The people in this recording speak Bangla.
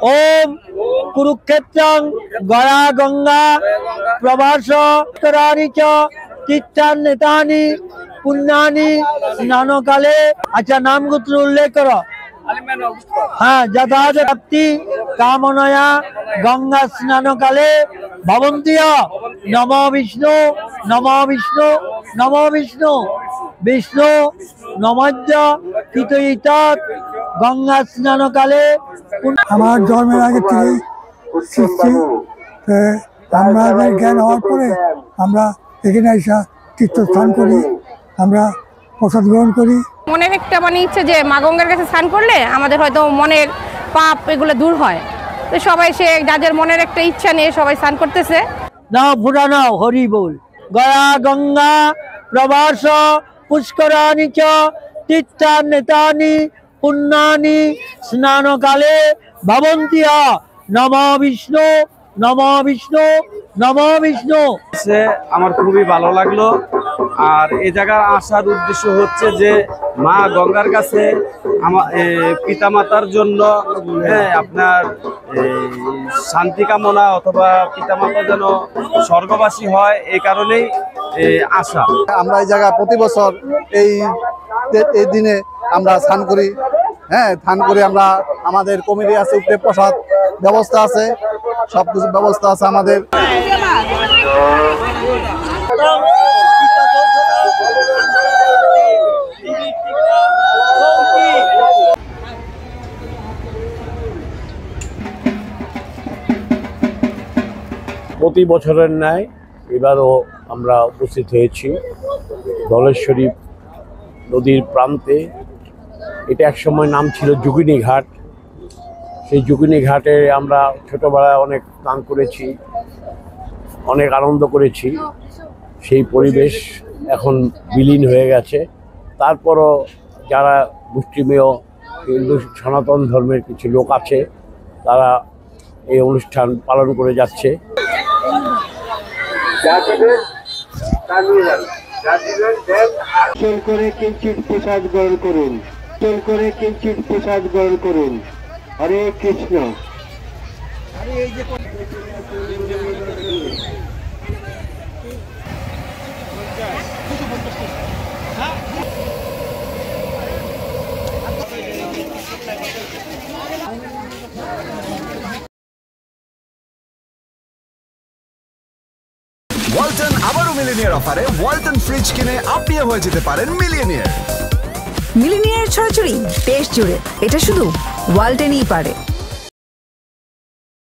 ओम कुरुक्षेत्रं गया गंगा प्रवास करानि च तीर्थान्वितानि पुण्यानि स्नानकाले। अच्छा नाम गोत्र उल्लेख करो। हाँ यथार्थ प्राप्ति कामनया गंगा स्नानकाले भवन्ति। नमो विष्णु नमो विष्णु नमो विष्णु विष्णु नमज्ज पितयितात गंगा स्नानकाले। আমার জন্মের আগে থেকেই সৃষ্টি আমাদের জ্ঞান হওয়ার পরে আমরা এখানে এসে তীর্থস্থান করি, আমরা প্রসাদ গ্রহণ করি। মনের একটা ইচ্ছে যে মা গঙ্গার কাছে স্নান করলে আমাদের হয়তো মনের পাপ এগুলো দূর হয়, তো সবাই সে যাদের মনের একটা ইচ্ছা নিয়ে সবাই স্নান করতেছে। নাও ফুটা নাও হরি বল। গয়া গঙ্গা প্রবাস পুষ্করানি চ তীর্থান্বিতানি পুণ্যানি স্নানকালে ভবন্তি। নমো বিষ্ণু নমো বিষ্ণু নমো বিষ্ণু। আমার খুবই ভালো লাগলো। আর এই জায়গায় আসার উদ্দেশ্য হচ্ছে যে মা গঙ্গার কাছে আমার পিতামাতার জন্য আপনার শান্তি কামনা অথবা পিতামাতা যেন স্বর্গবাসী হয়, এই কারণেই আসা। আমরা এই জায়গায় প্রতি বছর এই দিনে আমরা স্নান করি। স্নান করে আমরা আমাদের কমিটি আছে, উপরে প্রসাদ ব্যবস্থা আছে, সবকিছু ব্যবস্থা আছে আমাদের। প্রতি বছরের ন্যায় এবারও আমরা উপস্থিত হয়েছি ধলেশ্বরী নদীর প্রান্তে। এটা একসময় নাম ছিল যোগিনী ঘাট। সেই যোগিনী ঘাটে আমরা ছোটোবেলায় অনেক স্নান করেছি, অনেক আনন্দ করেছি। সেই পরিবেশ এখন বিলীন হয়ে গেছে। তারপরও যারা মুষ্টিমেয় হিন্দু সনাতন ধর্মের কিছু লোক আছে তারা এই অনুষ্ঠান পালন করে যাচ্ছে। চল করে কিঞ্চিত প্রসাদ গ্রহণ করুন, চল করে কিঞ্চিত প্রসাদ গ্রহণ করুন। হরে কৃষ্ণ। ওয়ালটন আবারও মিলিনিয়ার অফারে ওয়ালটন ফ্রিজ কিনে আপনিও হয়ে যেতে পারেন মিলিয়নিয়ার। মিলিনিয়ার ছড়াছড়ি দেশ জুড়ে, এটা শুধু ওয়ালটনই পারে।